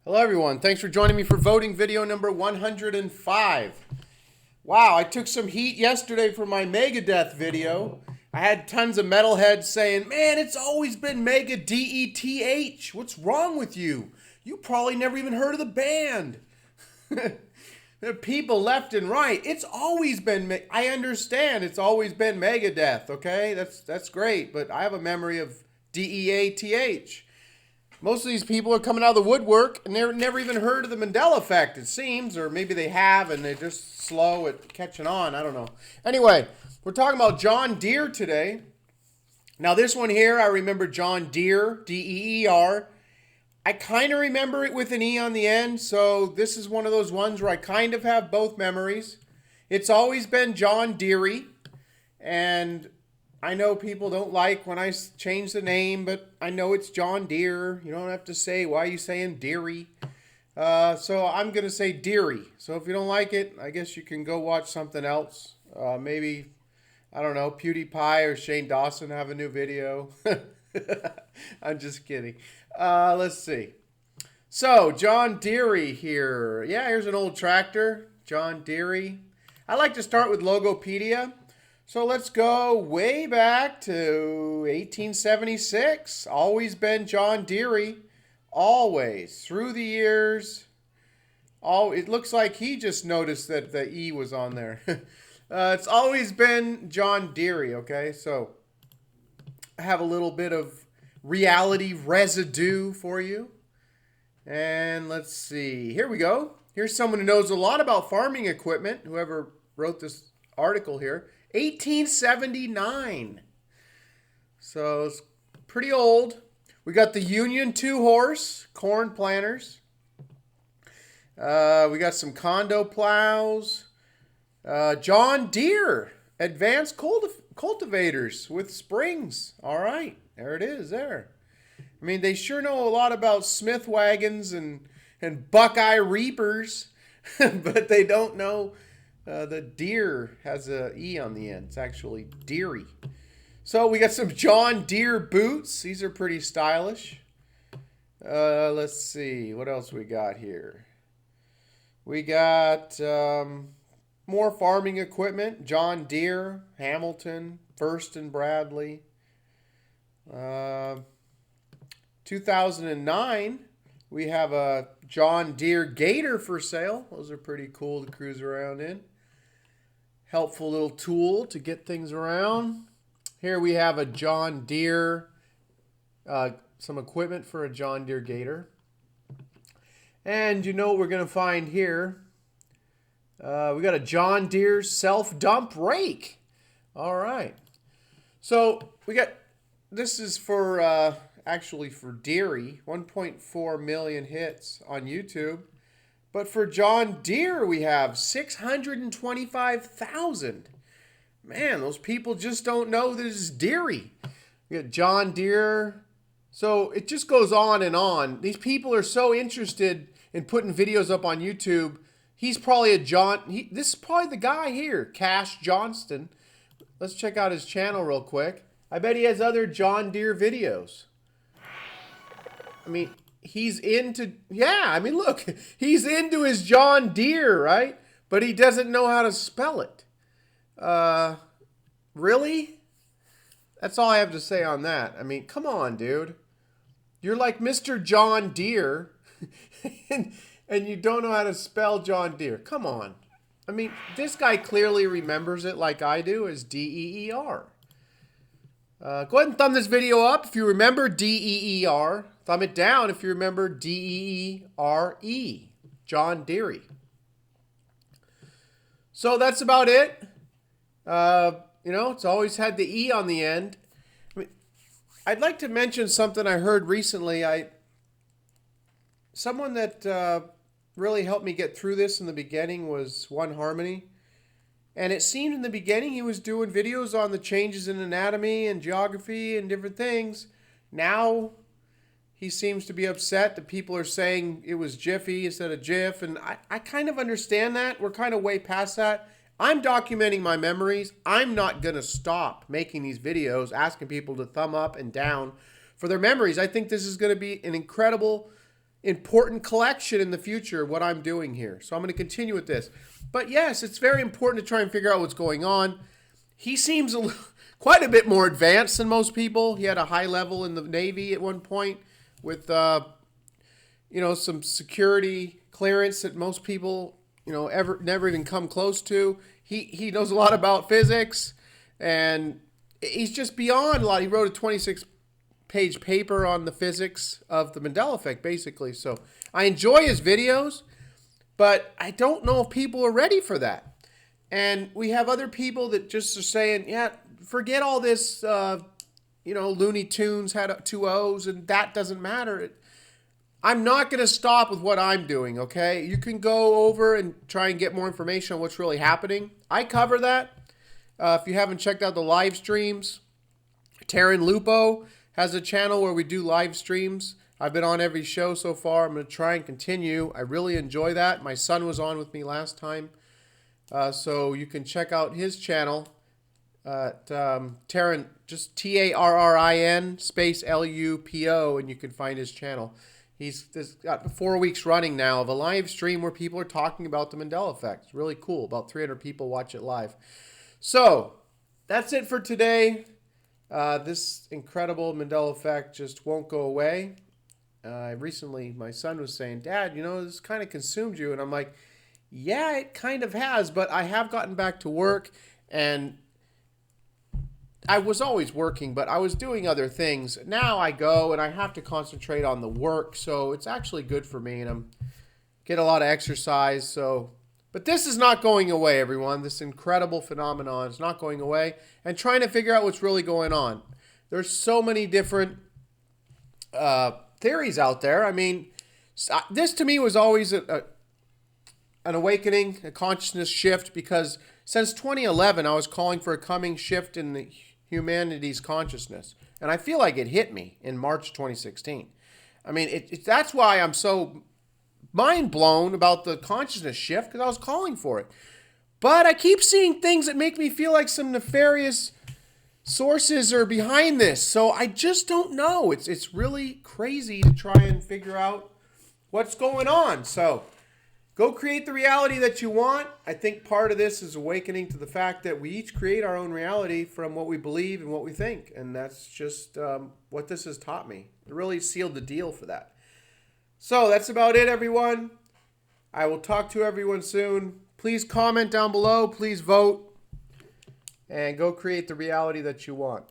Hello everyone, thanks for joining me for voting video number 105. Wow, I took some heat yesterday for my Megadeth video. I had tons of metalheads saying, man, it's always been Mega D-E-T-H. What's wrong with you? You probably never even heard of the band. There are people left and right. It's always been, I understand it's always been Megadeth, okay? That's great, but I have a memory of D-E-A-T-H. Most of these people are coming out of the woodwork and they've never even heard of the Mandela effect, it seems, or maybe they have and they're just slow at catching on. I don't know. Anyway, we're talking about John Deere today. Now, this one here, I remember John Deere, D-E-E-R. I kind of remember it with an E on the end, so this is one of those ones where I kind of have both memories. It's always been John Deere, and I know people don't like when I change the name, but I know it's John Deere. You don't have to say, why are you saying Deere? So I'm going to say Deere. So if you don't like it, I guess you can go watch something else. Maybe, I don't know, PewDiePie or Shane Dawson have a new video. I'm just kidding. Let's see. So, John Deere here. Yeah, here's an old tractor. John Deere. I like to start with Logopedia. So let's go way back to 1876. Always been John Deere. Always. Through the years. It looks like he just noticed that the E was on there. It's always been John Deere, okay? So I have a little bit of reality residue for you. And let's see. Here we go. Here's someone who knows a lot about farming equipment, whoever wrote this article here. 1879. So it's pretty old. We got the Union 2-horse corn planters. We got some condo plows. John Deere advanced cultivators with springs. All right, there it is there. I mean, they sure know a lot about Smith wagons and Buckeye reapers, but they don't know the Deere has a E on the end. It's actually Deere. So we got some John Deere boots. These are pretty stylish. Let's see. What else we got here? We got more farming equipment. John Deere, Hamilton, First and Bradley. 2009, we have a John Deere Gator for sale. Those are pretty cool to cruise around in. Helpful little tool to get things around. Here we have a John Deere, some equipment for a John Deere Gator. And you know what we're going to find here? We got a John Deere self-dump rake. All right. So we got, this is for, actually for Deere, 1.4 million hits on YouTube. But for John Deere, we have 625,000. Man, those people just don't know this is Deere. We got John Deere. So it just goes on and on. These people are so interested in putting videos up on YouTube. He's probably this is probably the guy here, Cash Johnston. Let's check out his channel real quick. I bet he has other John Deere videos. I mean, he's into, yeah, I mean, look, he's into his John Deere, right? But he doesn't know how to spell it. Really? That's all I have to say on that. I mean, come on, dude. You're like Mr. John Deere, and you don't know how to spell John Deere. Come on. I mean, this guy clearly remembers it like I do as D-E-E-R. Go ahead and thumb this video up if you remember D-E-E-R. Thumb it down if you remember D-E-E-R-E, John Deere. So that's about it. You know, it's always had the E on the end. I mean, I'd like to mention something I heard recently. Someone that really helped me get through this in the beginning was One Harmony. And it seemed in the beginning he was doing videos on the changes in anatomy and geography and different things. Now he seems to be upset that people are saying it was Jiffy instead of Jiff. And I kind of understand that. We're kind of way past that. I'm documenting my memories. I'm not going to stop making these videos, asking people to thumb up and down for their memories. I think this is going to be an incredible important collection in the future, what I'm doing here. So I'm going to continue with this. But yes, it's very important to try and figure out what's going on. He seems quite a bit more advanced than most people. He had a high level in the Navy at one point with, some security clearance that most people, ever never even come close to. He knows a lot about physics, and he's just beyond a lot. He wrote a 26-page paper on the physics of the Mandela effect, basically. So I enjoy his videos, but I don't know if people are ready for that. And we have other people that just are saying, yeah, forget all this, Looney Tunes had 2 O's, and that doesn't matter. I'm not going to stop with what I'm doing, okay? You can go over and try and get more information on what's really happening. I cover that. If you haven't checked out the live streams, Taryn Lupo has a channel where we do live streams. I've been on every show so far. I'm going to try and continue. I really enjoy that. My son was on with me last time. So you can check out his channel at Taryn, just Tarrin space Lupo, and you can find his channel. He's got 4 weeks running now of a live stream where people are talking about the Mandela effect. It's really cool. About 300 people watch it live. So that's it for today. This incredible Mandela effect just won't go away. Recently, my son was saying, Dad, this kind of consumed you. And I'm like, yeah, it kind of has, but I have gotten back to work, and I was always working, but I was doing other things. Now I go and I have to concentrate on the work, so it's actually good for me, and I'm get a lot of exercise. But this is not going away, everyone. This incredible phenomenon is not going away, and trying to figure out what's really going on. There's so many different theories out there. I mean, this to me was always an awakening, a consciousness shift, because since 2011, I was calling for a coming shift in the humanity's consciousness. And I feel like it hit me in March 2016. I mean, that's why I'm so mind blown about the consciousness shift, because I was calling for it. But I keep seeing things that make me feel like some nefarious sources are behind this. So I just don't know. It's really crazy to try and figure out what's going on. So go create the reality that you want. I think part of this is awakening to the fact that we each create our own reality from what we believe and what we think. And that's just what this has taught me. It really sealed the deal for that. So that's about it, everyone. I will talk to everyone soon. Please comment down below. Please vote. And go create the reality that you want.